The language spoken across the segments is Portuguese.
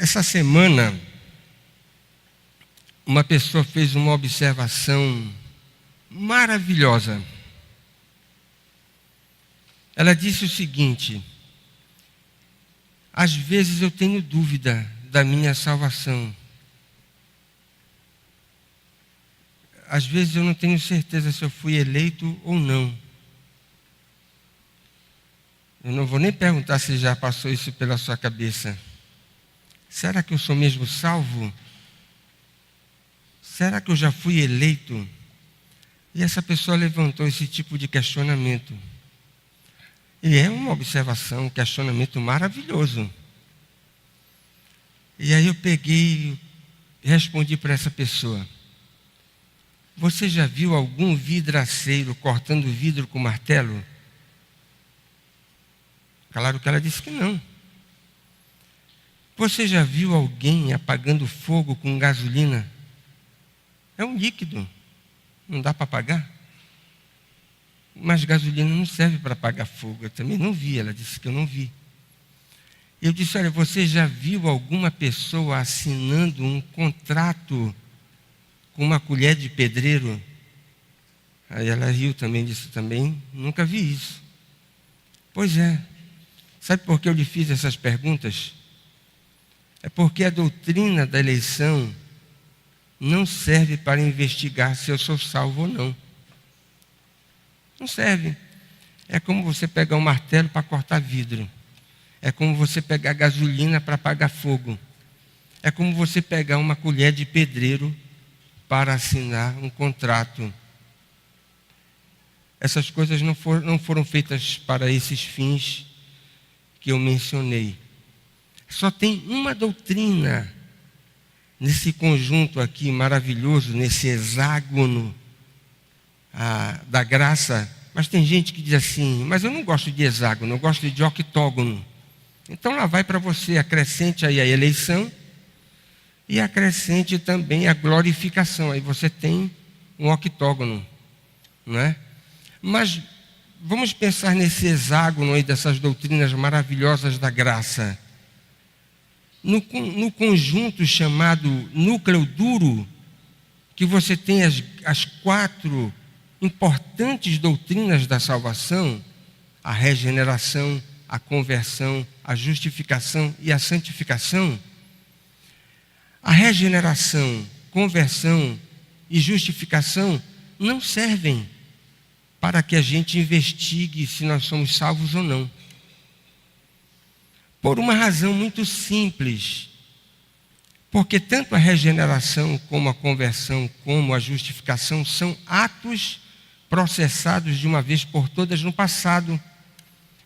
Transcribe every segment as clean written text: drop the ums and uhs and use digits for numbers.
Essa semana, uma pessoa fez uma observação maravilhosa. Ela disse o seguinte: às vezes eu tenho dúvida da minha salvação. Às vezes eu não tenho certeza se eu fui eleito ou não. Eu não vou nem perguntar se já passou isso pela sua cabeça. Será que eu sou mesmo salvo? Será que eu já fui eleito? E essa pessoa levantou esse tipo de questionamento. E é uma observação, um questionamento maravilhoso. E aí eu peguei e respondi para essa pessoa: você já viu algum vidraceiro cortando vidro com martelo? Claro que ela disse que não. Você já viu alguém apagando fogo com gasolina? É um líquido, não dá para apagar. Mas gasolina não serve para apagar fogo. Eu também não vi, ela disse que eu não vi. Eu disse: olha, você já viu alguma pessoa assinando um contrato com uma colher de pedreiro? Aí ela riu também, disse também: nunca vi isso. Pois é. Sabe por que eu lhe fiz essas perguntas? É porque a doutrina da eleição não serve para investigar se eu sou salvo ou não. Não serve. É como você pegar um martelo para cortar vidro. É como você pegar gasolina para apagar fogo. É como você pegar uma colher de pedreiro para assinar um contrato. Essas coisas não foram feitas para esses fins que eu mencionei. Só tem uma doutrina nesse conjunto aqui maravilhoso, nesse hexágono da graça. Mas tem gente que diz assim: mas eu não gosto de hexágono, eu gosto de octógono. Então lá vai para você, acrescente aí a eleição e acrescente também a glorificação. Aí você tem um octógono, não é? Mas vamos pensar nesse hexágono aí dessas doutrinas maravilhosas da graça. No conjunto chamado núcleo duro, que você tem as 4 importantes doutrinas da salvação: a regeneração, a conversão, a justificação e a santificação. A regeneração, conversão e justificação não servem para que a gente investigue se nós somos salvos ou não. Por uma razão muito simples. Porque tanto a regeneração, como a conversão, como a justificação são atos processados de uma vez por todas no passado.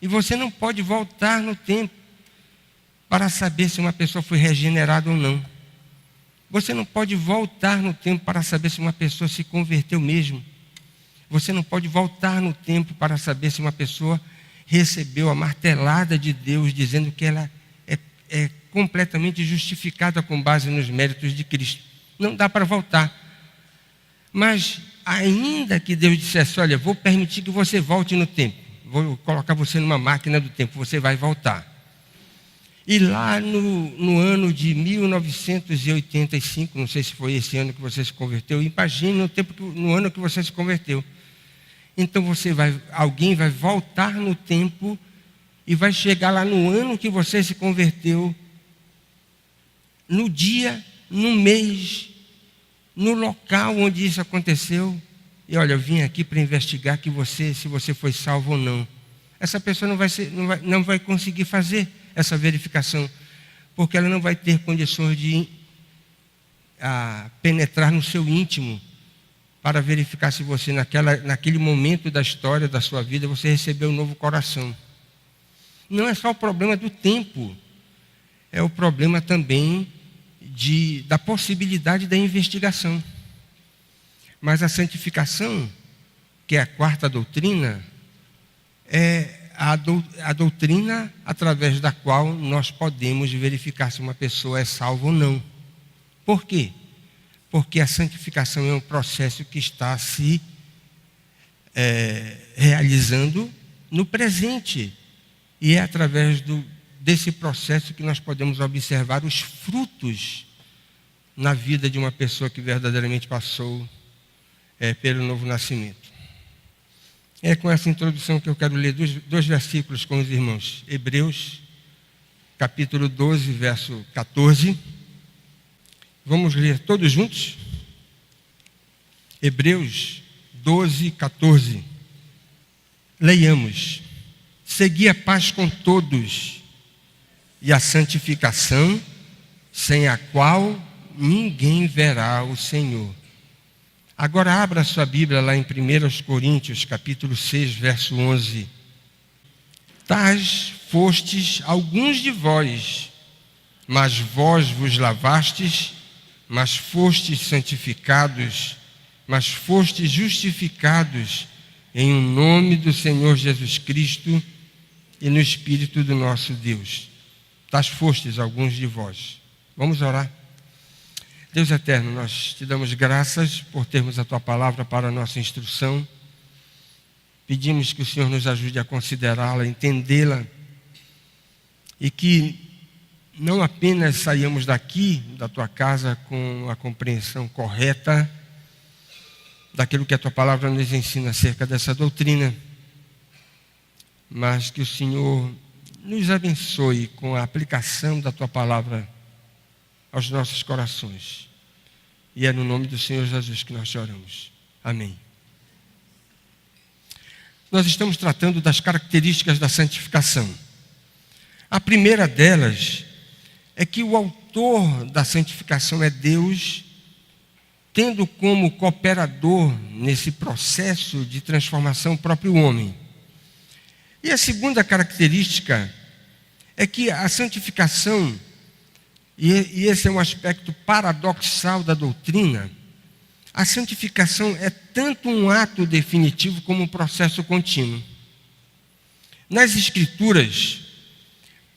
E você não pode voltar no tempo para saber se uma pessoa foi regenerada ou não. Você não pode voltar no tempo para saber se uma pessoa se converteu mesmo. Você não pode voltar no tempo para saber se uma pessoa recebeu a martelada de Deus dizendo que ela é completamente justificada com base nos méritos de Cristo. Não dá para voltar. Mas ainda que Deus dissesse: olha, vou permitir que você volte no tempo, vou colocar você numa máquina do tempo, você vai voltar. E lá no ano de 1985, não sei se foi esse ano que você se converteu, imagine no ano que você se converteu. Então alguém vai voltar no tempo e vai chegar lá no ano que você se converteu, no dia, no mês, no local onde isso aconteceu. E olha, eu vim aqui para investigar se você foi salvo ou não. Essa pessoa não vai conseguir fazer essa verificação, porque ela não vai ter condições de penetrar no seu íntimo para verificar se você, naquele momento da história da sua vida, você recebeu um novo coração. Não é só o problema do tempo, é o problema também da possibilidade da investigação. Mas a santificação, que é a 4ª doutrina, é a doutrina através da qual nós podemos verificar se uma pessoa é salva ou não. Por quê? Porque a santificação é um processo que está se realizando no presente. E é através desse processo que nós podemos observar os frutos na vida de uma pessoa que verdadeiramente passou pelo novo nascimento. É com essa introdução que eu quero ler dois versículos com os irmãos. Hebreus, capítulo 12, verso 14. Vamos ler todos juntos? Hebreus 12, 14. Leiamos. Segui a paz com todos e a santificação, sem a qual ninguém verá o Senhor. Agora abra sua Bíblia lá em 1 Coríntios, capítulo 6, verso 11. Tais fostes alguns de vós, mas vós vos lavastes, mas fostes santificados, mas fostes justificados em o nome do Senhor Jesus Cristo e no Espírito do nosso Deus. Tais fostes alguns de vós. Vamos orar. Deus eterno, nós te damos graças por termos a tua palavra para a nossa instrução. Pedimos que o Senhor nos ajude a considerá-la, entendê-la, e que não apenas saiamos daqui, da tua casa, com a compreensão correta daquilo que a tua palavra nos ensina acerca dessa doutrina, mas que o Senhor nos abençoe com a aplicação da tua palavra aos nossos corações. E é no nome do Senhor Jesus que nós te oramos. Amém. Nós estamos tratando das características da santificação. A primeira delas é que o autor da santificação é Deus, tendo como cooperador nesse processo de transformação o próprio homem. E a segunda característica é que a santificação, e esse é um aspecto paradoxal da doutrina, a santificação é tanto um ato definitivo como um processo contínuo. Nas Escrituras,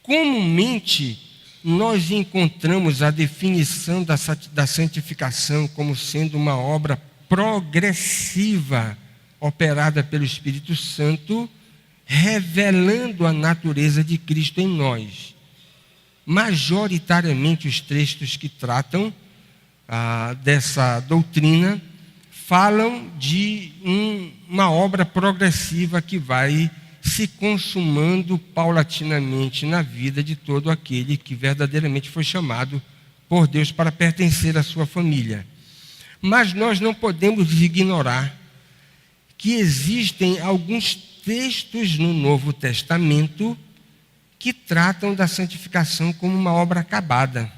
comumente nós encontramos a definição da santificação como sendo uma obra progressiva, operada pelo Espírito Santo, revelando a natureza de Cristo em nós. Majoritariamente os textos que tratam dessa doutrina falam de uma obra progressiva que vai se consumando paulatinamente na vida de todo aquele que verdadeiramente foi chamado por Deus para pertencer à sua família. Mas nós não podemos ignorar que existem alguns textos no Novo Testamento que tratam da santificação como uma obra acabada.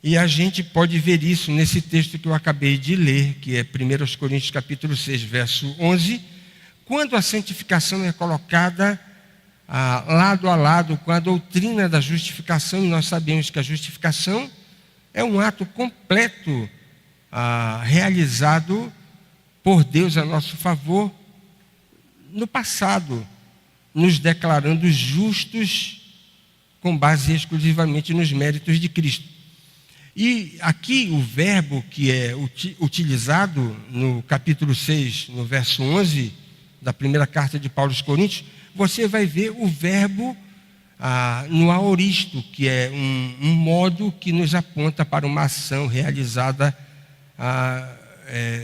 E a gente pode ver isso nesse texto que eu acabei de ler, que é 1 Coríntios capítulo 6, verso 11, quando a santificação é colocada lado a lado com a doutrina da justificação, e nós sabemos que a justificação é um ato completo realizado por Deus a nosso favor no passado, nos declarando justos com base exclusivamente nos méritos de Cristo. E aqui o verbo que é utilizado no capítulo 6, no verso 11, da primeira carta de Paulo aos Coríntios, você vai ver o verbo no aoristo, que é um modo que nos aponta para uma ação realizada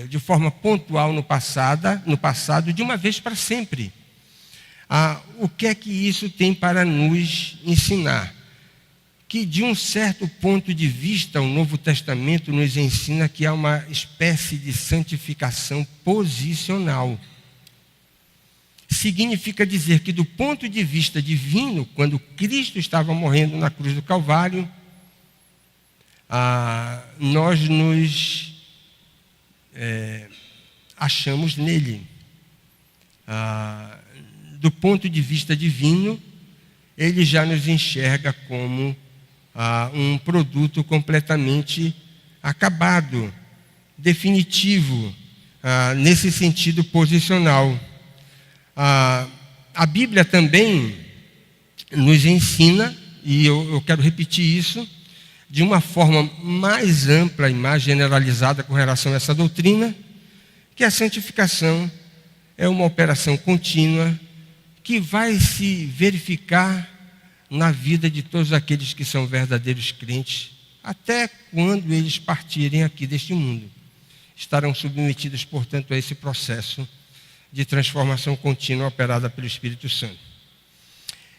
de forma pontual no passado, de uma vez para sempre. O que é que isso tem para nos ensinar? Que de um certo ponto de vista o Novo Testamento nos ensina que há uma espécie de santificação posicional. Significa dizer que do ponto de vista divino, quando Cristo estava morrendo na cruz do Calvário, nós nos achamos nele. Do ponto de vista divino, ele já nos enxerga como um produto completamente acabado, definitivo, nesse sentido posicional. A Bíblia também nos ensina, e eu quero repetir isso, de uma forma mais ampla e mais generalizada com relação a essa doutrina, que a santificação é uma operação contínua que vai se verificar na vida de todos aqueles que são verdadeiros crentes, até quando eles partirem aqui deste mundo. Estarão submetidos, portanto, a esse processo de transformação contínua operada pelo Espírito Santo.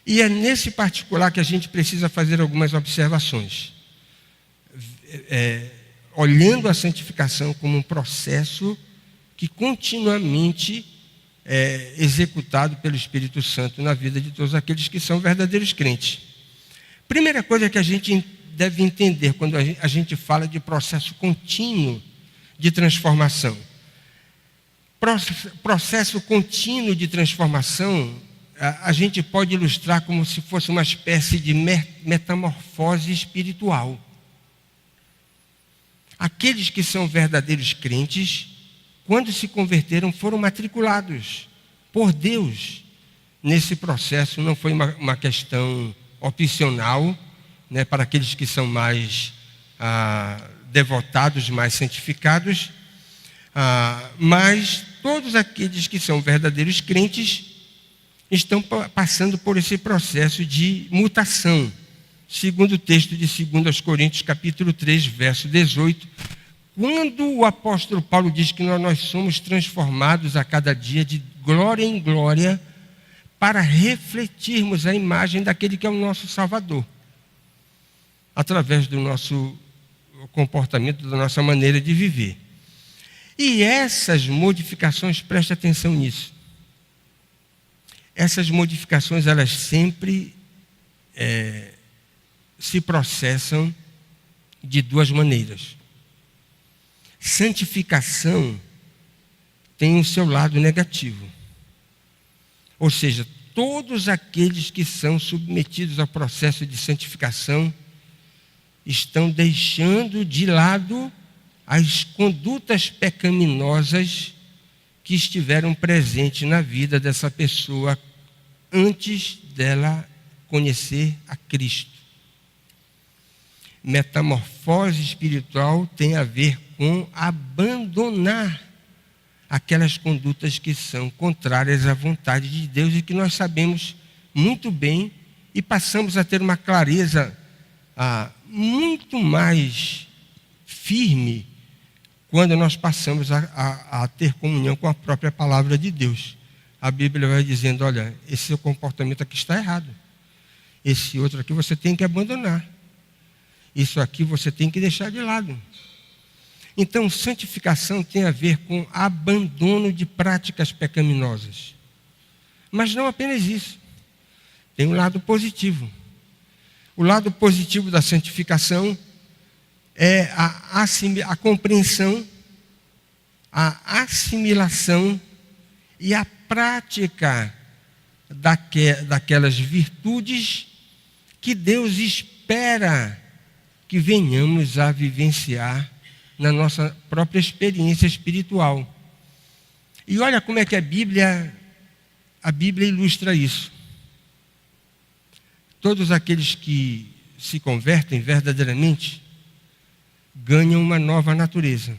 E é nesse particular que a gente precisa fazer algumas observações. Olhando a santificação como um processo que continuamente é executado pelo Espírito Santo na vida de todos aqueles que são verdadeiros crentes. Primeira coisa que a gente deve entender quando a gente fala de processo contínuo de transformação. Processo contínuo de transformação, a gente pode ilustrar como se fosse uma espécie de metamorfose espiritual. Aqueles que são verdadeiros crentes, quando se converteram, foram matriculados por Deus nesse processo. Não foi uma questão opcional, né, para aqueles que são mais devotados, mais santificados, mas todos aqueles que são verdadeiros crentes estão passando por esse processo de mutação. Segundo o texto de 2 Coríntios, capítulo 3, verso 18, quando o apóstolo Paulo diz que nós somos transformados a cada dia de glória em glória para refletirmos a imagem daquele que é o nosso Salvador, através do nosso comportamento, da nossa maneira de viver. E essas modificações, preste atenção nisso, essas modificações, elas sempre se processam de duas maneiras. Santificação tem o seu lado negativo. Ou seja, todos aqueles que são submetidos ao processo de santificação estão deixando de lado as condutas pecaminosas que estiveram presentes na vida dessa pessoa antes dela conhecer a Cristo. Metamorfose espiritual tem a ver com abandonar aquelas condutas que são contrárias à vontade de Deus e que nós sabemos muito bem e passamos a ter uma clareza muito mais firme quando nós passamos a ter comunhão com a própria palavra de Deus. A Bíblia vai dizendo, olha, esse seu comportamento aqui está errado. Esse outro aqui você tem que abandonar. Isso aqui você tem que deixar de lado. Então, santificação tem a ver com abandono de práticas pecaminosas. Mas não apenas isso. Tem um lado positivo. O lado positivo da santificação é a compreensão, a assimilação e a prática daquelas virtudes que Deus espera que venhamos a vivenciar na nossa própria experiência espiritual. E olha como é que a Bíblia ilustra isso. Todos aqueles que se convertem verdadeiramente ganham uma nova natureza.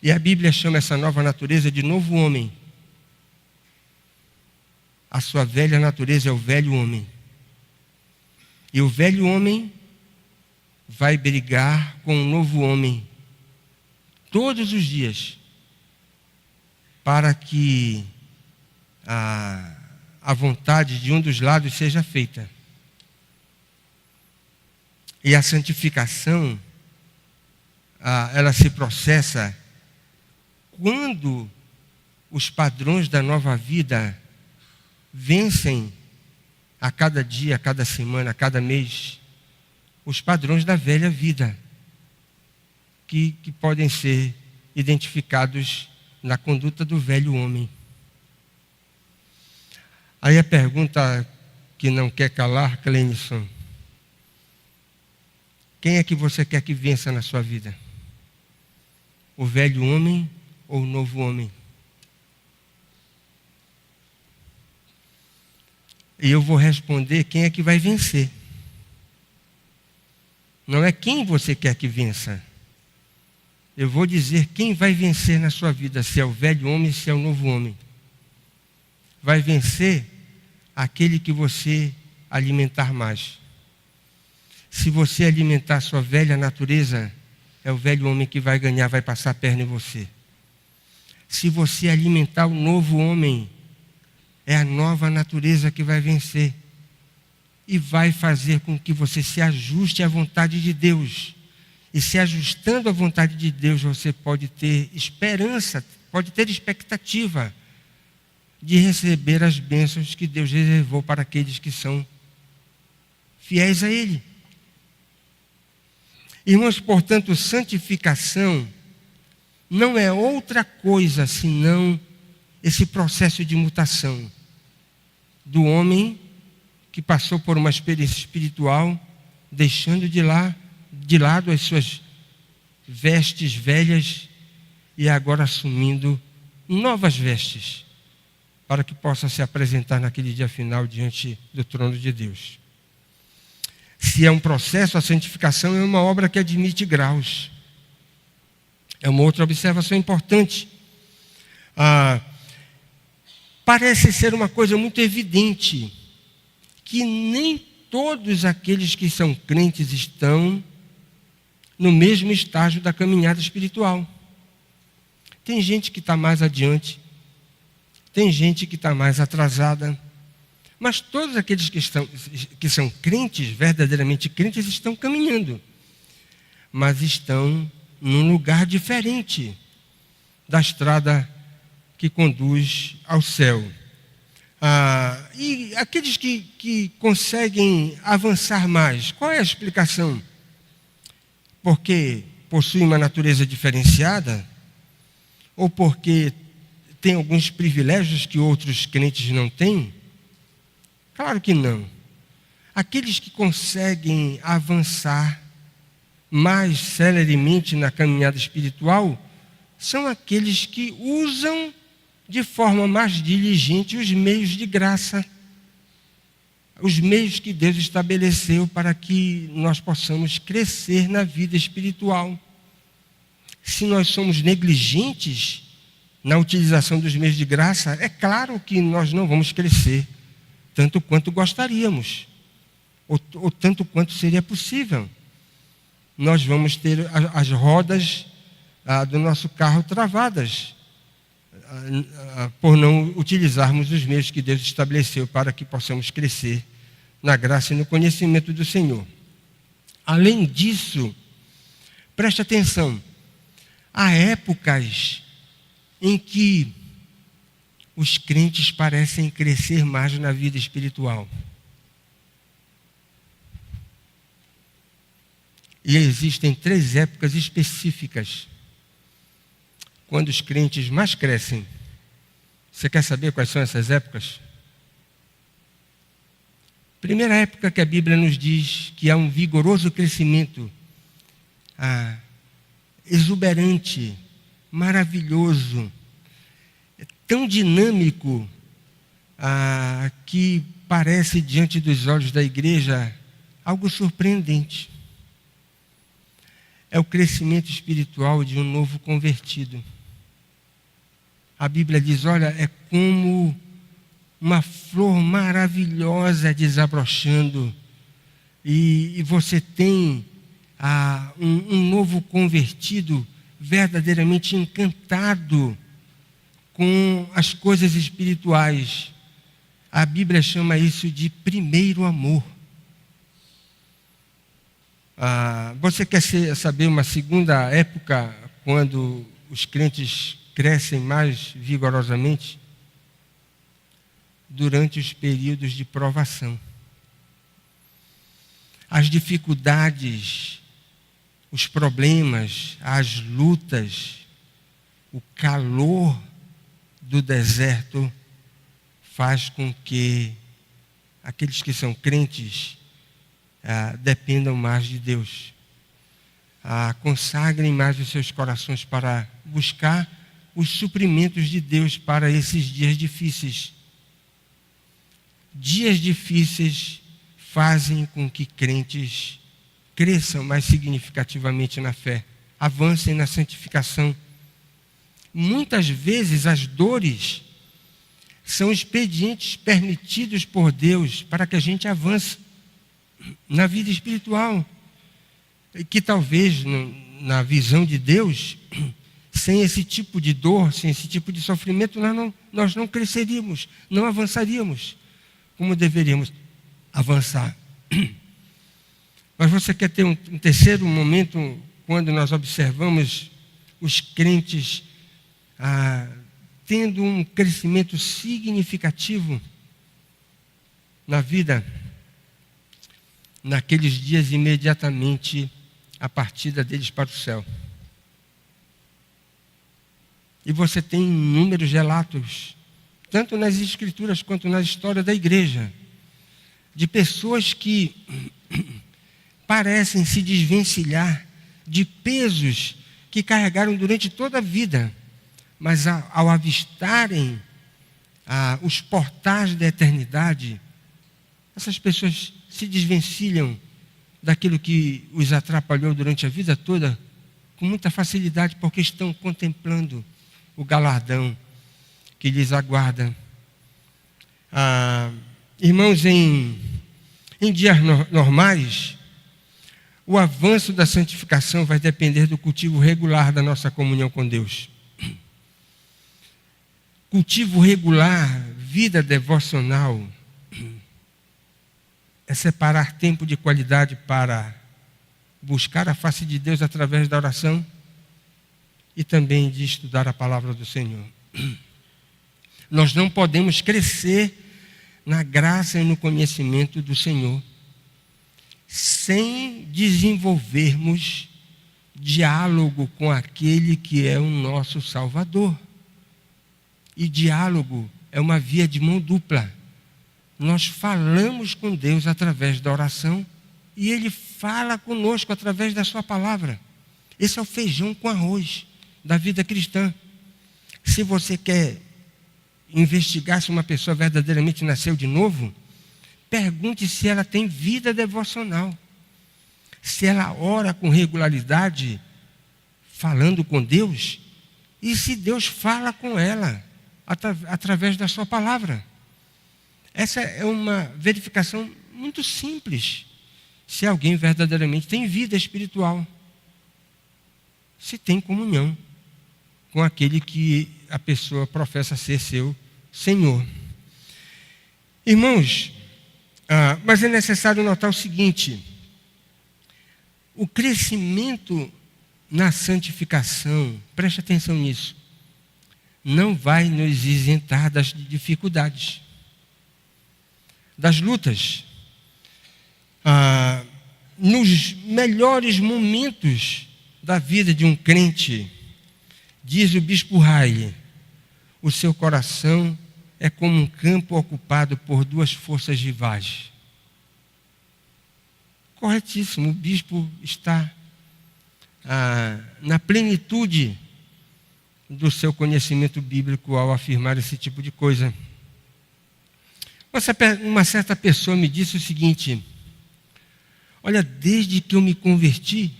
E a Bíblia chama essa nova natureza de novo homem. A sua velha natureza é o velho homem. E o velho homem vai brigar com o novo homem todos os dias para que a vontade de um dos lados seja feita. E a santificação, ela se processa quando os padrões da nova vida vencem a cada dia, a cada semana, a cada mês, os padrões da velha vida, que podem ser identificados na conduta do velho homem. Aí a pergunta que não quer calar, Clenison: quem é que você quer que vença na sua vida? O velho homem ou o novo homem? E eu vou responder quem é que vai vencer. Não é quem você quer que vença. Eu vou dizer quem vai vencer na sua vida, se é o velho homem, se é o novo homem. Vai vencer aquele que você alimentar mais. Se você alimentar a sua velha natureza, é o velho homem que vai ganhar, vai passar a perna em você. Se você alimentar o novo homem, é a nova natureza que vai vencer. E vai fazer com que você se ajuste à vontade de Deus. E se ajustando à vontade de Deus, você pode ter esperança, pode ter expectativa de receber as bênçãos que Deus reservou para aqueles que são fiéis a Ele. Irmãos, portanto, santificação não é outra coisa senão esse processo de mutação do homem que passou por uma experiência espiritual, deixando de lado as suas vestes velhas e agora assumindo novas vestes, para que possa se apresentar naquele dia final diante do trono de Deus. Se é um processo, a santificação é uma obra que admite graus. É uma outra observação importante. Parece ser uma coisa muito evidente que nem todos aqueles que são crentes estão no mesmo estágio da caminhada espiritual. Tem gente que está mais adiante, tem gente que está mais atrasada, mas todos aqueles que são crentes, verdadeiramente crentes, estão caminhando, mas estão num lugar diferente da estrada que conduz ao céu. E aqueles que conseguem avançar mais, qual é a explicação? Porque possuem uma natureza diferenciada? Ou porque têm alguns privilégios que outros crentes não têm? Claro que não. Aqueles que conseguem avançar mais celeremente na caminhada espiritual são aqueles que usam de forma mais diligente os meios de graça, os meios que Deus estabeleceu para que nós possamos crescer na vida espiritual. Se nós somos negligentes na utilização dos meios de graça, é claro que nós não vamos crescer tanto quanto gostaríamos, ou tanto quanto seria possível. Nós vamos ter as rodas do nosso carro travadas, por não utilizarmos os meios que Deus estabeleceu para que possamos crescer na graça e no conhecimento do Senhor. Além disso, preste atenção, há épocas em que os crentes parecem crescer mais na vida espiritual. E existem 3 épocas específicas quando os crentes mais crescem. Você quer saber quais são essas épocas? Primeira época que a Bíblia nos diz que há um vigoroso crescimento, exuberante, maravilhoso, tão dinâmico, que parece diante dos olhos da igreja algo surpreendente. É o crescimento espiritual de um novo convertido. A Bíblia diz, olha, é como uma flor maravilhosa desabrochando, e você tem um novo convertido verdadeiramente encantado com as coisas espirituais. A Bíblia chama isso de primeiro amor. Você quer saber uma segunda época quando os crentes crescem mais vigorosamente? Durante os períodos de provação. As dificuldades, os problemas, as lutas, o calor do deserto faz com que aqueles que são crentes dependam mais de Deus, consagrem mais os seus corações para buscar os suprimentos de Deus para esses dias difíceis. Dias difíceis fazem com que crentes cresçam mais significativamente na fé, avancem na santificação. Muitas vezes as dores são expedientes permitidos por Deus para que a gente avance na vida espiritual. Que talvez, na visão de Deus, sem esse tipo de dor, sem esse tipo de sofrimento, nós não cresceríamos, não avançaríamos como deveríamos avançar. Mas você quer ter um terceiro momento, quando nós observamos os crentes tendo um crescimento significativo na vida, naqueles dias imediatamente a partida deles para o céu. E você tem inúmeros relatos, tanto nas Escrituras quanto na história da igreja, de pessoas que parecem se desvencilhar de pesos que carregaram durante toda a vida, mas ao avistarem os portais da eternidade, essas pessoas se desvencilham daquilo que os atrapalhou durante a vida toda com muita facilidade, porque estão contemplando o galardão que lhes aguarda. Irmãos, em dias normais, o avanço da santificação vai depender do cultivo regular da nossa comunhão com Deus. Cultivo regular, vida devocional, é separar tempo de qualidade para buscar a face de Deus através da oração e também de estudar a palavra do Senhor. Nós não podemos crescer na graça e no conhecimento do Senhor sem desenvolvermos diálogo com aquele que é o nosso Salvador. E diálogo é uma via de mão dupla. Nós falamos com Deus através da oração e Ele fala conosco através da sua palavra. Esse é o feijão com arroz da vida cristã. Se você quer investigar se uma pessoa verdadeiramente nasceu de novo, pergunte se ela tem vida devocional. Se ela ora com regularidade, falando com Deus, e se Deus fala com ela através da sua palavra. Essa é uma verificação muito simples, se alguém verdadeiramente tem vida espiritual, se tem comunhão com aquele que a pessoa professa ser seu Senhor. Irmãos, mas é necessário notar o seguinte: o crescimento na santificação, preste atenção nisso, não vai nos isentar das dificuldades, das lutas. Nos melhores momentos da vida de um crente, diz o bispo Riley, o seu coração é como um campo ocupado por duas forças rivais. Corretíssimo, o bispo está na plenitude do seu conhecimento bíblico ao afirmar esse tipo de coisa. Uma certa pessoa me disse o seguinte: olha, desde que eu me converti,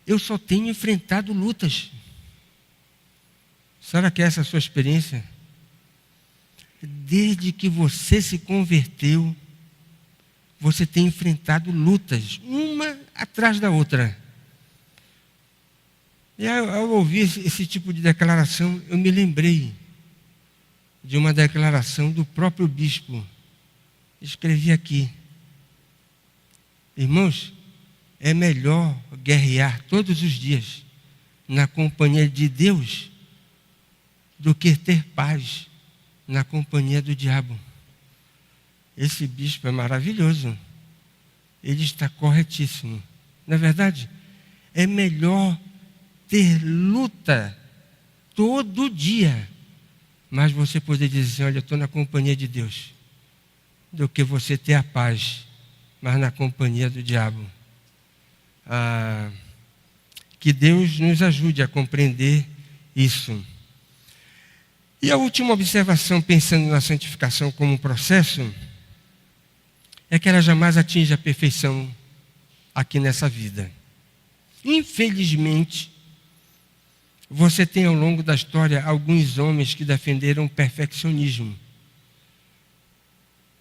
eu só tenho enfrentado lutas. Será que essa é a sua experiência? Desde que você se converteu, você tem enfrentado lutas, uma atrás da outra. E ao ouvir esse tipo de declaração, eu me lembrei de uma declaração do próprio bispo. Escrevi aqui: irmãos, é melhor guerrear todos os dias na companhia de Deus do que ter paz na companhia do diabo. Esse bispo é maravilhoso. Ele está corretíssimo. Na verdade, é melhor ter luta todo dia, mas você poder dizer assim: olha, eu estou na companhia de Deus, do que você ter a paz, mas na companhia do diabo. Que Deus nos ajude a compreender isso. E a última observação, pensando na santificação como um processo, é que ela jamais atinge a perfeição aqui nessa vida. Infelizmente, Você tem ao longo da história alguns homens que defenderam o perfeccionismo.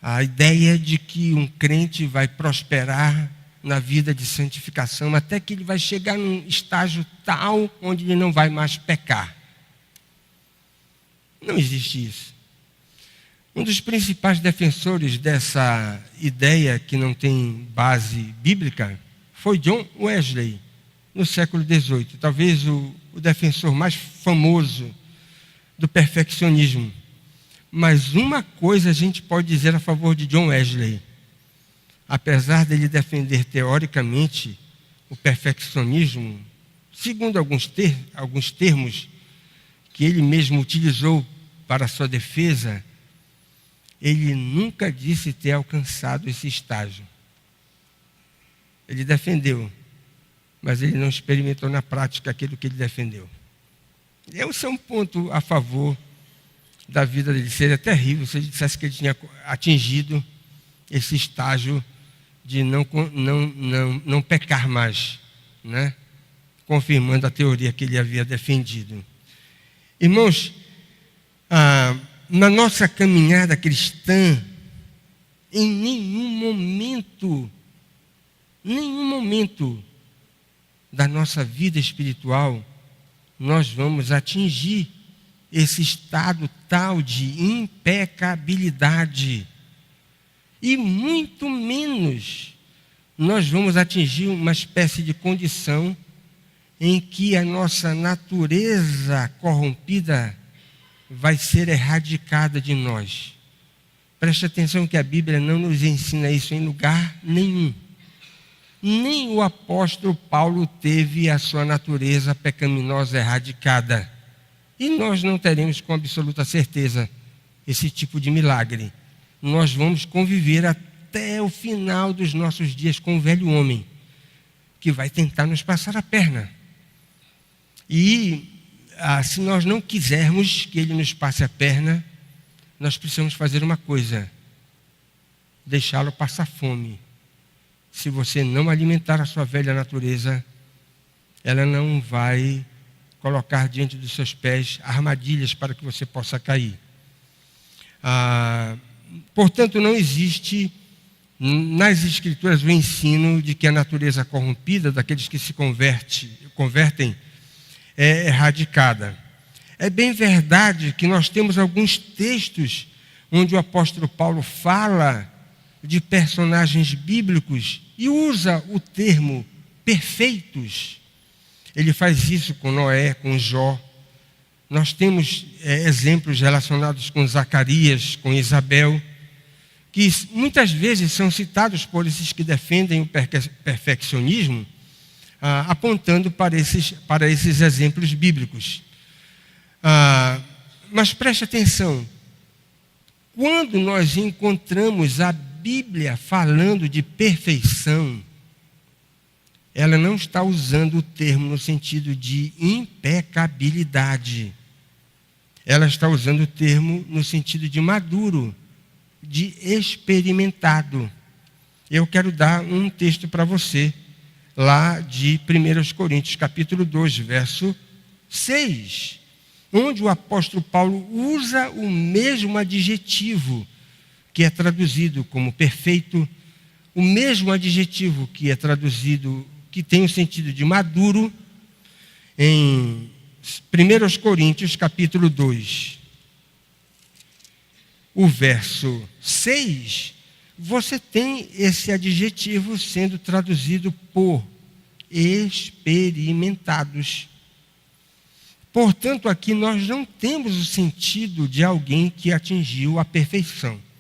A ideia de que um crente vai prosperar na vida de santificação até que ele vai chegar num estágio tal onde ele não vai mais pecar. Não existe isso. Um dos principais defensores dessa ideia que não tem base bíblica foi John Wesley, no século XVIII, talvez o defensor mais famoso do perfeccionismo. Mas uma coisa a gente pode dizer a favor de John Wesley. Apesar dele defender teoricamente o perfeccionismo, segundo alguns termos que ele mesmo utilizou para sua defesa, ele nunca disse ter alcançado esse estágio. Ele defendeu, mas ele não experimentou na prática aquilo que ele defendeu. Esse é um ponto a favor da vida dele. Seria terrível se ele dissesse que ele tinha atingido esse estágio de não pecar mais, né? Confirmando a teoria que ele havia defendido. Irmãos, na nossa caminhada cristã, em nenhum momento da nossa vida espiritual, nós vamos atingir esse estado tal de impecabilidade. E muito menos nós vamos atingir uma espécie de condição em que a nossa natureza corrompida vai ser erradicada de nós. Preste atenção que a Bíblia não nos ensina isso em lugar nenhum. Nem o apóstolo Paulo teve a sua natureza pecaminosa erradicada. E nós não teremos com absoluta certeza esse tipo de milagre. Nós vamos conviver até o final dos nossos dias com o velho homem, que vai tentar nos passar a perna. E se nós não quisermos que ele nos passe a perna, nós precisamos fazer uma coisa: deixá-lo passar fome. Se você não alimentar a sua velha natureza, ela não vai colocar diante dos seus pés armadilhas para que você possa cair. Portanto, não existe nas Escrituras o ensino de que a natureza corrompida daqueles que se convertem é erradicada. É bem verdade que nós temos alguns textos onde o apóstolo Paulo fala de personagens bíblicos e usa o termo perfeitos. Ele faz isso com Noé, com Jó. Nós temos exemplos relacionados com Zacarias, com Isabel, que muitas vezes são citados por esses que defendem o perfeccionismo, apontando para esses exemplos bíblicos. Mas preste atenção, quando nós encontramos a Bíblia falando de perfeição, ela não está usando o termo no sentido de impecabilidade. Ela está usando o termo no sentido de maduro, de experimentado. Eu quero dar um texto para você, lá de 1 Coríntios, capítulo 2, verso 6, onde o apóstolo Paulo usa o mesmo adjetivo que é traduzido como perfeito, o mesmo adjetivo que é traduzido, que tem o sentido de maduro, em 1 Coríntios, capítulo 2. O verso 6, você tem esse adjetivo sendo traduzido por experimentados. Portanto, aqui nós não temos o sentido de alguém que atingiu a perfeição.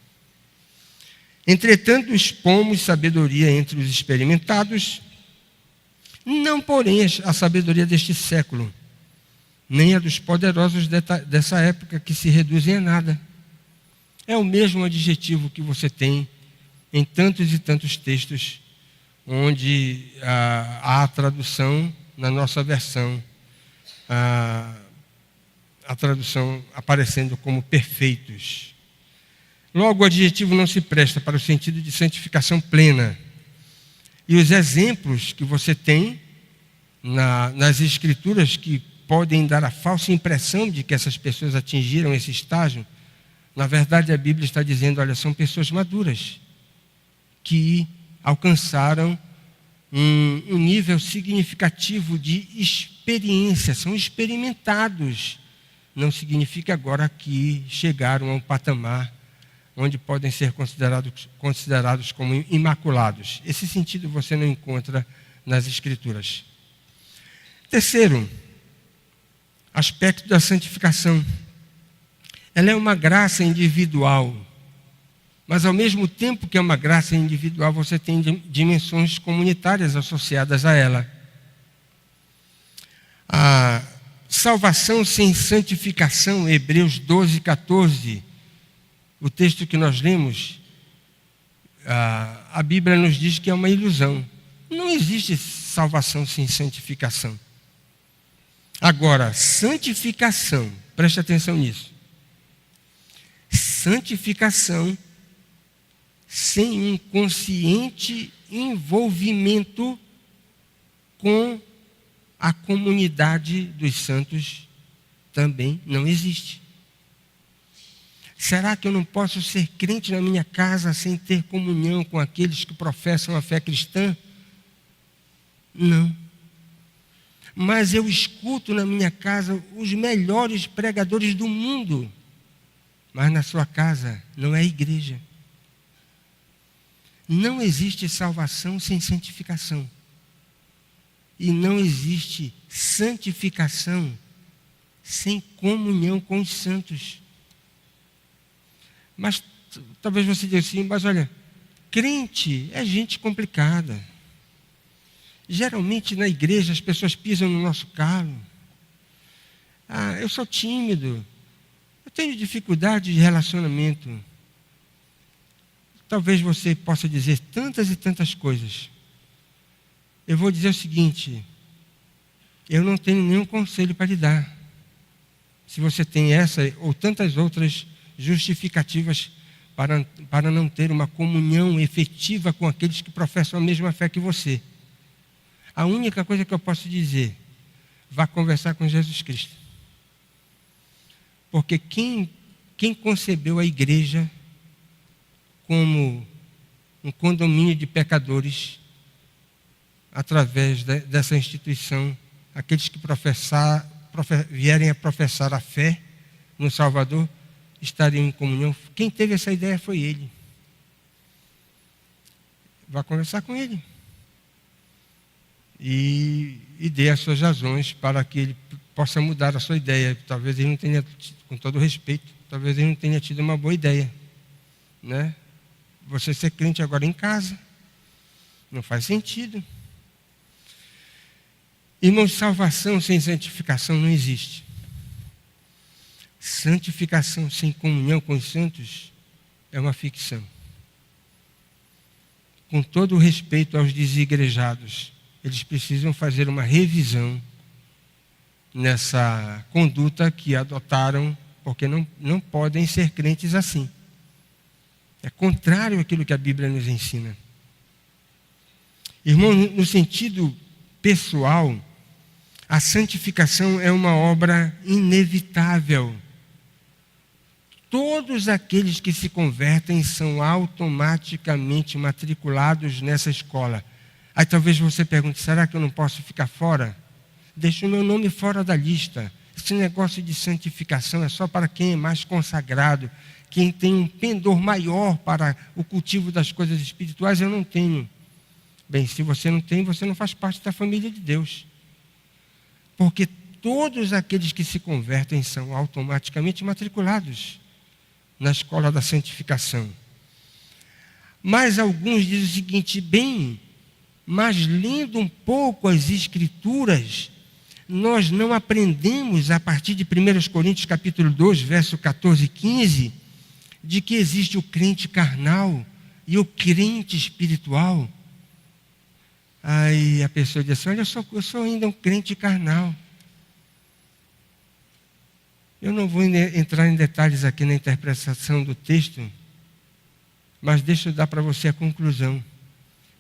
Entretanto, expomos sabedoria entre os experimentados, não, porém, a sabedoria deste século, nem a dos poderosos dessa época, que se reduzem a nada. É o mesmo adjetivo que você tem em tantos e tantos textos, onde há a tradução, na nossa versão, a tradução aparecendo como perfeitos. Logo, o adjetivo não se presta para o sentido de santificação plena. E os exemplos que você tem nas Escrituras que podem dar a falsa impressão de que essas pessoas atingiram esse estágio, na verdade a Bíblia está dizendo, olha, são pessoas maduras, que alcançaram um nível significativo de experiência, são experimentados. Não significa agora que chegaram a um patamar onde podem ser considerados como imaculados. Esse sentido você não encontra nas Escrituras. Terceiro aspecto da santificação. Ela é uma graça individual, mas ao mesmo tempo que é uma graça individual, você tem dimensões comunitárias associadas a ela. A salvação sem santificação, Hebreus 12, 14, o texto que nós lemos, a Bíblia nos diz que é uma ilusão. Não existe salvação sem santificação. Agora, santificação, preste atenção nisso. Santificação sem um consciente envolvimento com a comunidade dos santos também não existe. Será que eu não posso ser crente na minha casa sem ter comunhão com aqueles que professam a fé cristã? Não. Mas eu escuto na minha casa os melhores pregadores do mundo. Mas na sua casa não é igreja. Não existe salvação sem santificação. E não existe santificação sem comunhão com os santos. Mas talvez você diga assim, mas olha, crente é gente complicada. Geralmente na igreja as pessoas pisam no nosso calo. Eu sou tímido. Eu tenho dificuldade de relacionamento. Talvez você possa dizer tantas e tantas coisas. Eu vou dizer o seguinte, eu não tenho nenhum conselho para lhe dar. Se você tem essa ou tantas outras justificativas para não ter uma comunhão efetiva com aqueles que professam a mesma fé que você. A única coisa que eu posso dizer, vá conversar com Jesus Cristo. Porque quem concebeu a igreja como um condomínio de pecadores, através dessa instituição, aqueles que vierem a professar a fé no Salvador, estariam em comunhão. Quem teve essa ideia foi ele. Vá conversar com ele. E dê as suas razões para que ele possa mudar a sua ideia. Talvez ele não tenha, com todo respeito, talvez ele não tenha tido uma boa ideia. Né? Você ser crente agora em casa, não faz sentido. Irmãos, salvação sem santificação não existe. Santificação sem comunhão com os santos é uma ficção. Com todo o respeito aos desigrejados, eles precisam fazer uma revisão nessa conduta que adotaram, porque não podem ser crentes assim. É contrário àquilo que a Bíblia nos ensina. Irmão, no sentido pessoal, a santificação é uma obra inevitável. Todos aqueles que se convertem são automaticamente matriculados nessa escola. Aí talvez você pergunte, será que eu não posso ficar fora? Deixa o meu nome fora da lista. Esse negócio de santificação é só para quem é mais consagrado, quem tem um pendor maior para o cultivo das coisas espirituais. Eu não tenho. Bem, se você não tem, você não faz parte da família de Deus. Porque todos aqueles que se convertem são automaticamente matriculados na escola da santificação. Mas alguns dizem o seguinte, bem, mas lendo um pouco as Escrituras, nós não aprendemos a partir de 1 Coríntios capítulo 2, verso 14 e 15, de que existe o crente carnal e o crente espiritual. Aí a pessoa diz assim, olha, eu sou ainda um crente carnal. Eu não vou entrar em detalhes aqui na interpretação do texto, mas deixa eu dar para você a conclusão.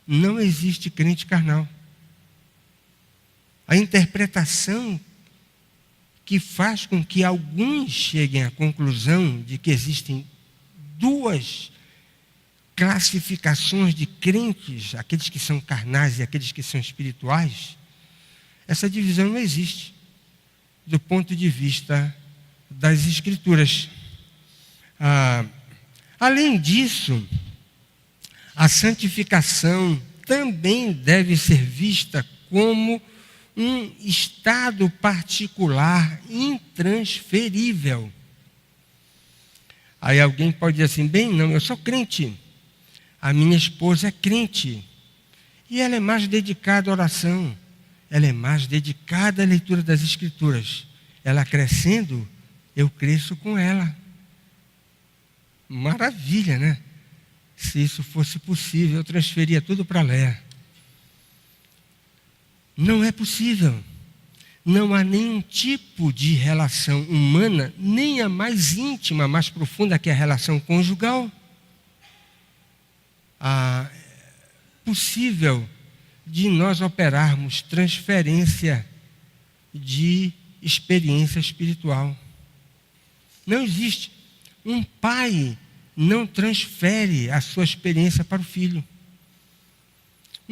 Não existe crente carnal. A interpretação que faz com que alguns cheguem à conclusão de que existem duas classificações de crentes, aqueles que são carnais e aqueles que são espirituais. Essa divisão não existe do ponto de vista das Escrituras. Além disso, a santificação também deve ser vista como um estado particular intransferível. Aí alguém pode dizer assim, bem, não, eu sou crente, a minha esposa é crente, e ela é mais dedicada à oração, ela é mais dedicada à leitura das Escrituras. Ela crescendo, eu cresço com ela. Maravilha, né? Se isso fosse possível, eu transferia tudo para Léa. Não é possível. Não há nenhum tipo de relação humana, nem a mais íntima, mais profunda que a relação conjugal, possível de nós operarmos transferência de experiência espiritual. Não existe. Um pai não transfere a sua experiência para o filho.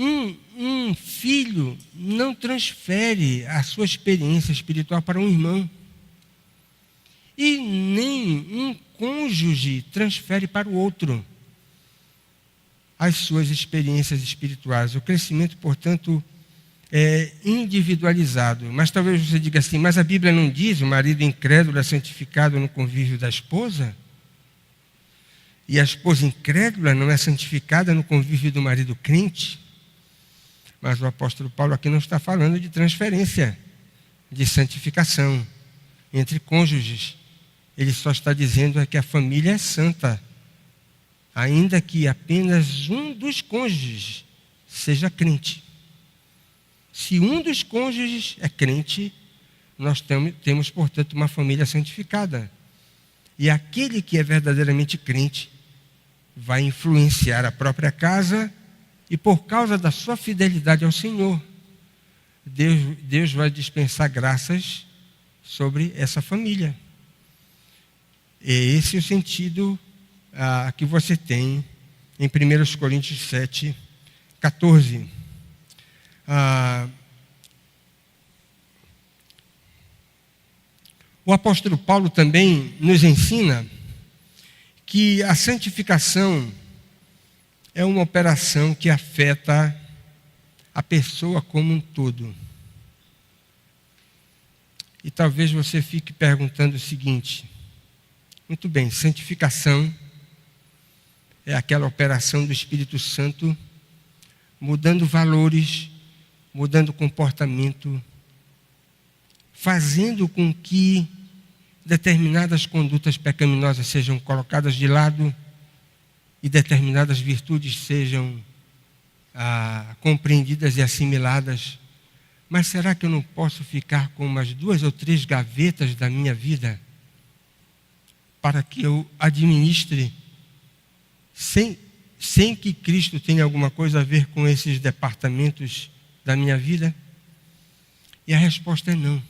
Um filho não transfere a sua experiência espiritual para um irmão. E nem um cônjuge transfere para o outro as suas experiências espirituais. O crescimento, portanto, é individualizado. Mas talvez você diga assim, mas a Bíblia não diz o marido incrédulo é santificado no convívio da esposa? E a esposa incrédula não é santificada no convívio do marido crente? Mas o apóstolo Paulo aqui não está falando de transferência, de santificação entre cônjuges. Ele só está dizendo que a família é santa, ainda que apenas um dos cônjuges seja crente. Se um dos cônjuges é crente, nós temos, portanto, uma família santificada. E aquele que é verdadeiramente crente vai influenciar a própria casa e, por causa da sua fidelidade ao Senhor, Deus vai dispensar graças sobre essa família. E esse é o sentido que você tem em 1 Coríntios 7, 14. O apóstolo Paulo também nos ensina que a santificação é uma operação que afeta a pessoa como um todo. E talvez você fique perguntando o seguinte: muito bem, santificação é aquela operação do Espírito Santo mudando valores, mudando comportamento, fazendo com que determinadas condutas pecaminosas sejam colocadas de lado e determinadas virtudes sejam compreendidas e assimiladas. Mas será que eu não posso ficar com umas 2 ou 3 gavetas da minha vida para que eu administre sem que Cristo tenha alguma coisa a ver com esses departamentos da minha vida? E a resposta é não.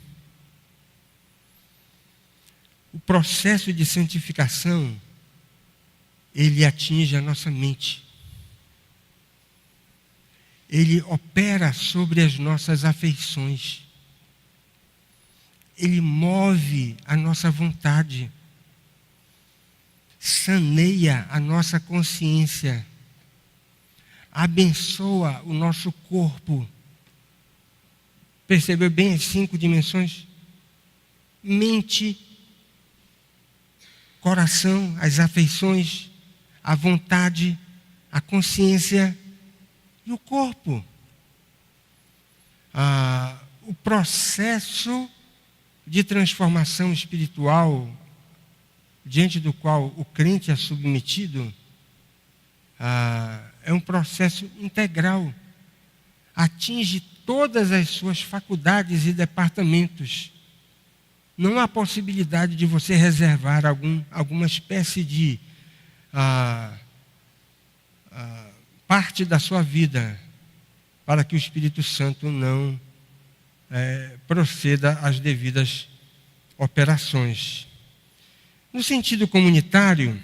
O processo de santificação, ele atinge a nossa mente. Ele opera sobre as nossas afeições. Ele move a nossa vontade. Saneia a nossa consciência. Abençoa o nosso corpo. Percebeu bem as 5 dimensões? Mente, coração, as afeições, a vontade, a consciência e o corpo. O processo de transformação espiritual diante do qual o crente é submetido é um processo integral. Atinge todas as suas faculdades e departamentos. Não há possibilidade de você reservar alguma espécie de parte da sua vida para que o Espírito Santo não proceda às devidas operações. No sentido comunitário,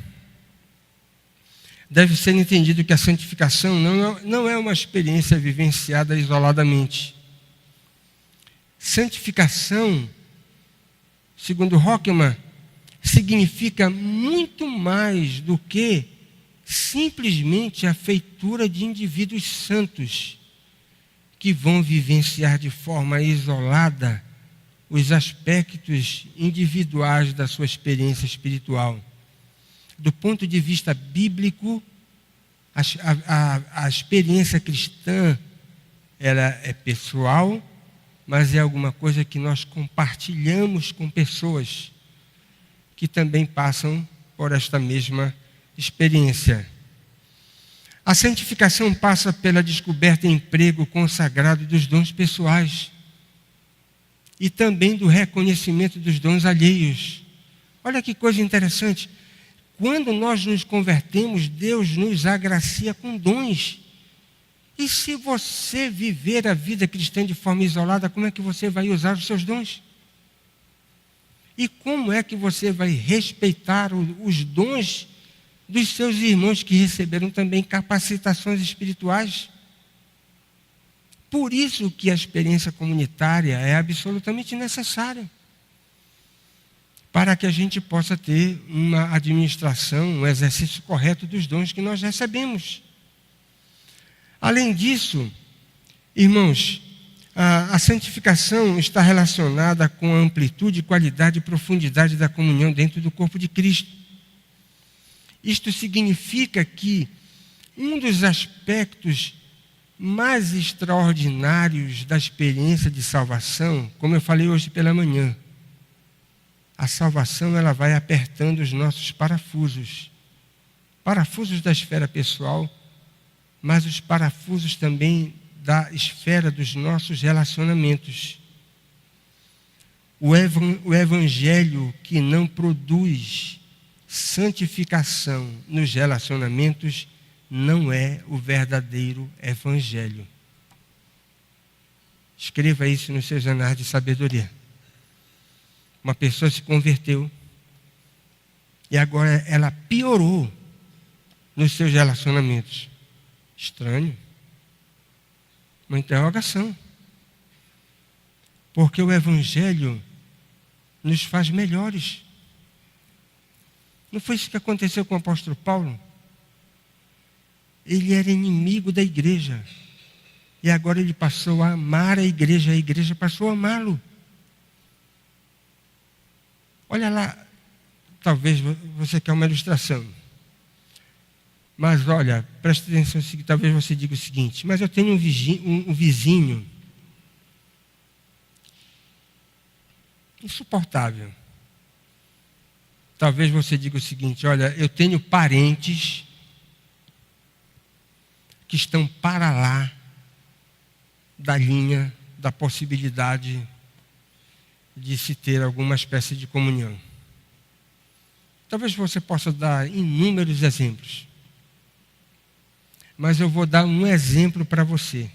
deve ser entendido que a santificação não é uma experiência vivenciada isoladamente. Santificação, segundo Rockman, significa muito mais do que simplesmente a feitura de indivíduos santos que vão vivenciar de forma isolada os aspectos individuais da sua experiência espiritual. Do ponto de vista bíblico, a experiência cristã ela é pessoal, mas é alguma coisa que nós compartilhamos com pessoas que também passam por esta mesma experiência. A santificação passa pela descoberta e emprego consagrado dos dons pessoais e também do reconhecimento dos dons alheios. Olha que coisa interessante. Quando nós nos convertemos, Deus nos agracia com dons. E se você viver a vida cristã de forma isolada, como é que você vai usar os seus dons? E como é que você vai respeitar os dons dos seus irmãos que receberam também capacitações espirituais? Por isso que a experiência comunitária é absolutamente necessária, para que a gente possa ter uma administração, um exercício correto dos dons que nós recebemos. Além disso, irmãos, a santificação está relacionada com a amplitude, qualidade e profundidade da comunhão dentro do corpo de Cristo. Isto significa que um dos aspectos mais extraordinários da experiência de salvação, como eu falei hoje pela manhã, a salvação ela vai apertando os nossos parafusos da esfera pessoal, mas os parafusos também da esfera dos nossos relacionamentos. O evangelho que não produz santificação nos relacionamentos não é o verdadeiro evangelho. Escreva isso nos seus anais de sabedoria. Uma pessoa se converteu e agora ela piorou nos seus relacionamentos. Estranho. Uma interrogação. Porque o evangelho nos faz melhores. Não foi isso que aconteceu com o apóstolo Paulo? Ele era inimigo da igreja. E agora ele passou a amar a igreja passou a amá-lo. Olha lá, talvez você quer uma ilustração. Mas olha, preste atenção, talvez você diga o seguinte, mas eu tenho um vizinho insuportável. Talvez você diga o seguinte, olha, eu tenho parentes que estão para lá da linha da possibilidade de se ter alguma espécie de comunhão. Talvez você possa dar inúmeros exemplos. Mas eu vou dar um exemplo para você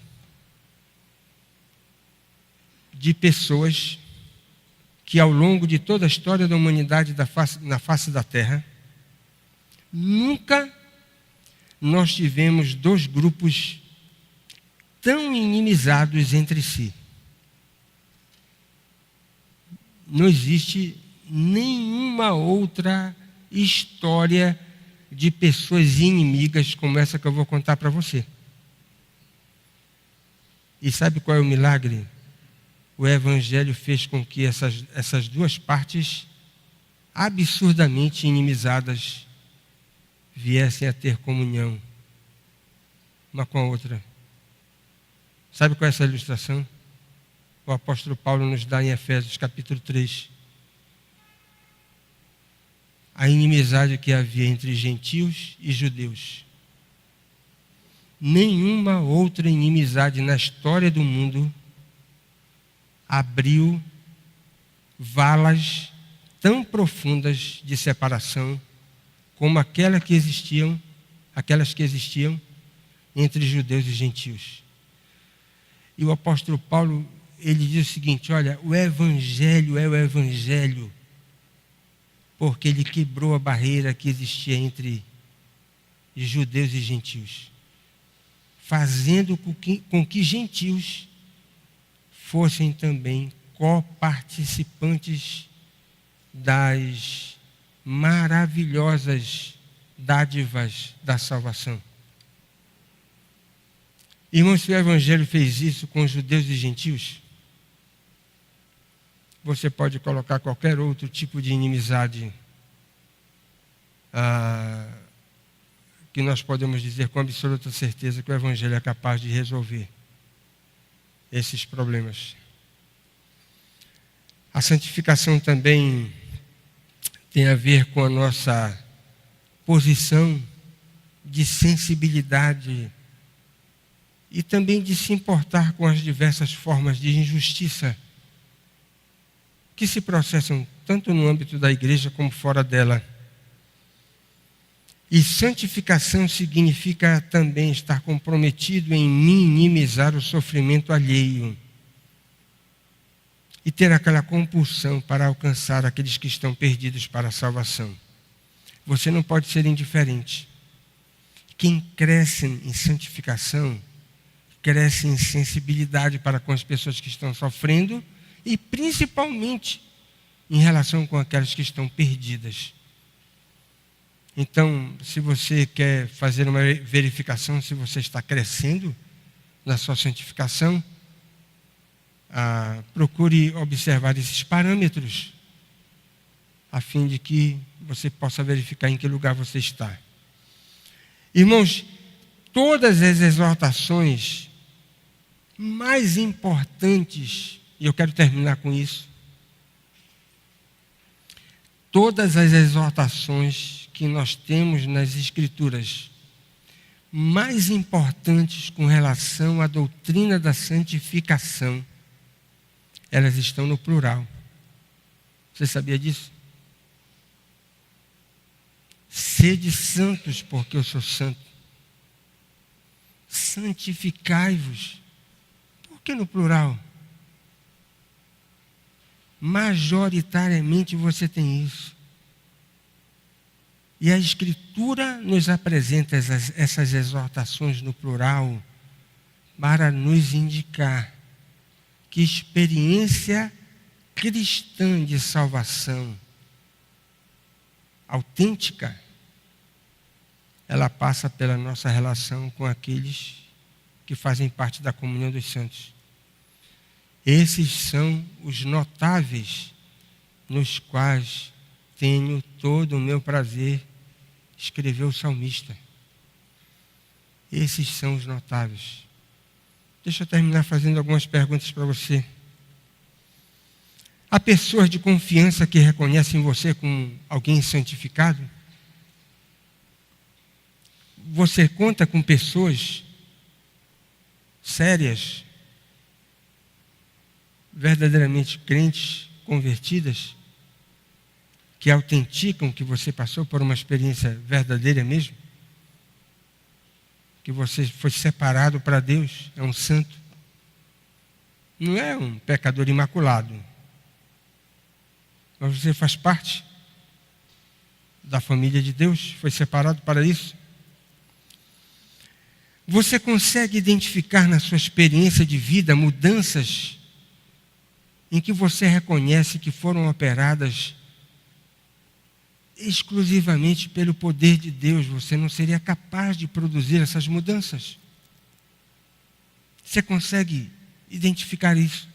de pessoas que ao longo de toda a história da humanidade na face da Terra, nunca nós tivemos dois grupos tão inimizados entre si. Não existe nenhuma outra história de pessoas inimigas como essa que eu vou contar para você. E sabe qual é o milagre? O Evangelho fez com que essas duas partes absurdamente inimizadas viessem a ter comunhão uma com a outra. Sabe qual é essa ilustração? O apóstolo Paulo nos dá em Efésios capítulo 3. A inimizade que havia entre gentios e judeus. Nenhuma outra inimizade na história do mundo abriu valas tão profundas de separação como aquelas que existiam entre judeus e gentios. E o apóstolo Paulo, ele diz o seguinte: olha, o Evangelho é o Evangelho, porque ele quebrou a barreira que existia entre judeus e gentios, fazendo com que gentios fossem também coparticipantes das maravilhosas dádivas da salvação. Irmãos, se o Evangelho fez isso com os judeus e gentios, você pode colocar qualquer outro tipo de inimizade que nós podemos dizer com absoluta certeza que o Evangelho é capaz de resolver esses problemas. A santificação também tem a ver com a nossa posição de sensibilidade e também de se importar com as diversas formas de injustiça que se processam tanto no âmbito da igreja como fora dela. E santificação significa também estar comprometido em minimizar o sofrimento alheio e ter aquela compulsão para alcançar aqueles que estão perdidos para a salvação. Você não pode ser indiferente. Quem cresce em santificação, cresce em sensibilidade para com as pessoas que estão sofrendo e principalmente em relação com aquelas que estão perdidas. Então, se você quer fazer uma verificação se você está crescendo na sua santificação, procure observar esses parâmetros, a fim de que você possa verificar em que lugar você está. Irmãos, todas as exortações mais importantes, e eu quero terminar com isso, todas as exortações que nós temos nas Escrituras, mais importantes com relação à doutrina da santificação, elas estão no plural. Você sabia disso? Sede santos, porque eu sou santo. Santificai-vos. Por que no plural? Majoritariamente você tem isso. E a Escritura nos apresenta essas exortações no plural para nos indicar que experiência cristã de salvação autêntica, ela passa pela nossa relação com aqueles que fazem parte da comunhão dos santos. Esses são os notáveis nos quais tenho todo o meu prazer, escreveu o salmista. Esses são os notáveis. Deixa eu terminar fazendo algumas perguntas para você. Há pessoas de confiança que reconhecem você como alguém santificado? Você conta com pessoas sérias, verdadeiramente crentes, convertidas, que autenticam que você passou por uma experiência verdadeira mesmo? Que você foi separado para Deus, é um santo. Não é um pecador imaculado. Mas você faz parte da família de Deus, foi separado para isso. Você consegue identificar na sua experiência de vida mudanças em que você reconhece que foram operadas exclusivamente pelo poder de Deus? Você não seria capaz de produzir essas mudanças. Você consegue identificar isso?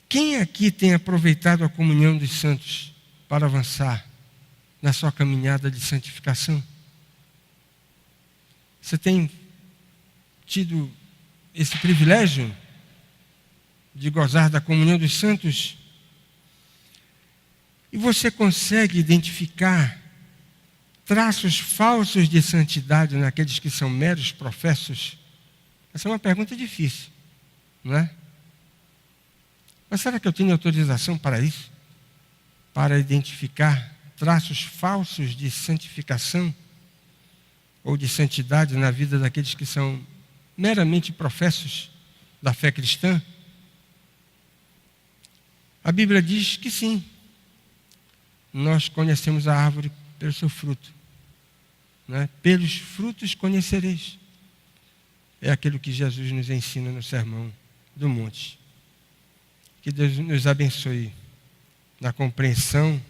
Quem aqui tem aproveitado a comunhão dos santos para avançar na sua caminhada de santificação? Você tem tido esse privilégio de gozar da comunhão dos santos? E você consegue identificar traços falsos de santidade naqueles que são meros professos? Essa é uma pergunta difícil, não é? Mas será que eu tenho autorização para isso? Para identificar traços falsos de santificação ou de santidade na vida daqueles que são meramente professos da fé cristã? A Bíblia diz que sim. Nós conhecemos a árvore pelo seu fruto. Né? Pelos frutos conhecereis. É aquilo que Jesus nos ensina no Sermão do Monte. Que Deus nos abençoe na compreensão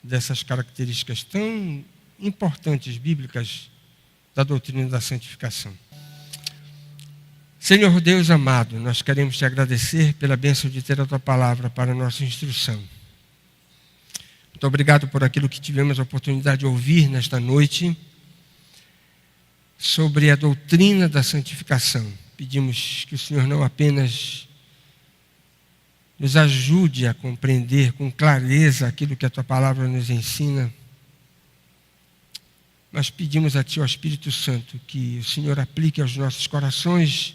dessas características tão importantes, bíblicas, da doutrina da santificação. Senhor Deus amado, nós queremos te agradecer pela bênção de ter a tua palavra para a nossa instrução. Muito obrigado por aquilo que tivemos a oportunidade de ouvir nesta noite sobre a doutrina da santificação. Pedimos que o Senhor não apenas nos ajude a compreender com clareza aquilo que a tua palavra nos ensina, mas pedimos a ti, ó Espírito Santo, que o Senhor aplique aos nossos corações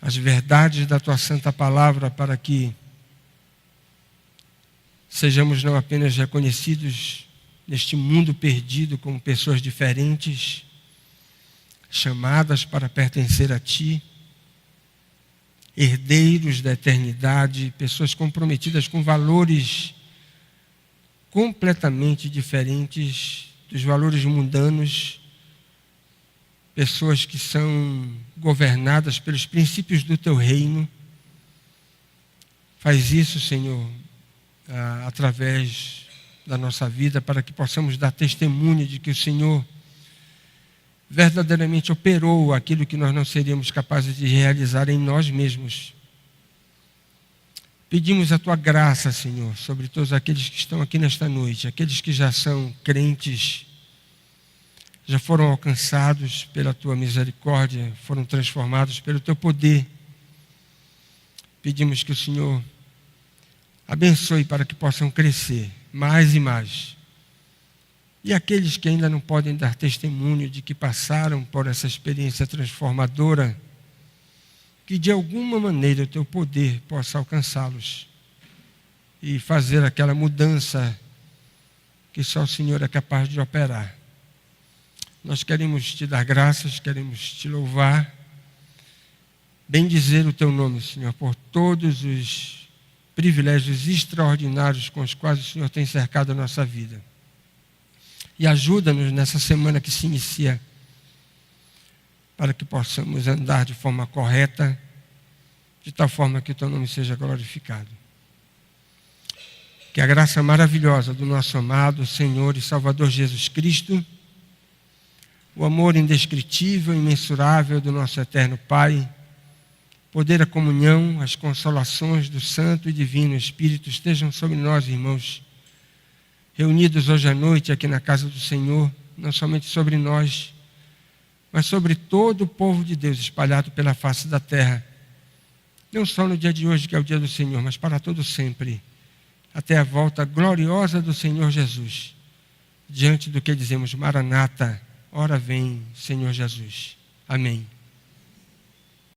as verdades da tua santa palavra, para que sejamos não apenas reconhecidos neste mundo perdido como pessoas diferentes, chamadas para pertencer a ti, herdeiros da eternidade, pessoas comprometidas com valores completamente diferentes dos valores mundanos, pessoas que são governadas pelos princípios do teu reino. Faz isso, Senhor, através da nossa vida, para que possamos dar testemunho de que o Senhor verdadeiramente operou aquilo que nós não seríamos capazes de realizar em nós mesmos. Pedimos a tua graça, Senhor, sobre todos aqueles que estão aqui nesta noite, aqueles que já são crentes, já foram alcançados pela tua misericórdia, foram transformados pelo teu poder. Pedimos que o Senhor abençoe para que possam crescer mais e mais. E aqueles que ainda não podem dar testemunho de que passaram por essa experiência transformadora, que de alguma maneira o teu poder possa alcançá-los e fazer aquela mudança que só o Senhor é capaz de operar. Nós queremos te dar graças, queremos te louvar, bendizer o teu nome, Senhor, por todos os privilégios extraordinários com os quais o Senhor tem cercado a nossa vida. E ajuda-nos nessa semana que se inicia, para que possamos andar de forma correta, de tal forma que o teu nome seja glorificado. Que a graça maravilhosa do nosso amado Senhor e Salvador Jesus Cristo, o amor indescritível e imensurável do nosso eterno Pai, poder, a comunhão, as consolações do Santo e Divino Espírito estejam sobre nós, irmãos, reunidos hoje à noite aqui na casa do Senhor, não somente sobre nós, mas sobre todo o povo de Deus espalhado pela face da terra, não só no dia de hoje, que é o dia do Senhor, mas para todo sempre, até a volta gloriosa do Senhor Jesus, diante do que dizemos: Maranata, ora vem, Senhor Jesus. Amém.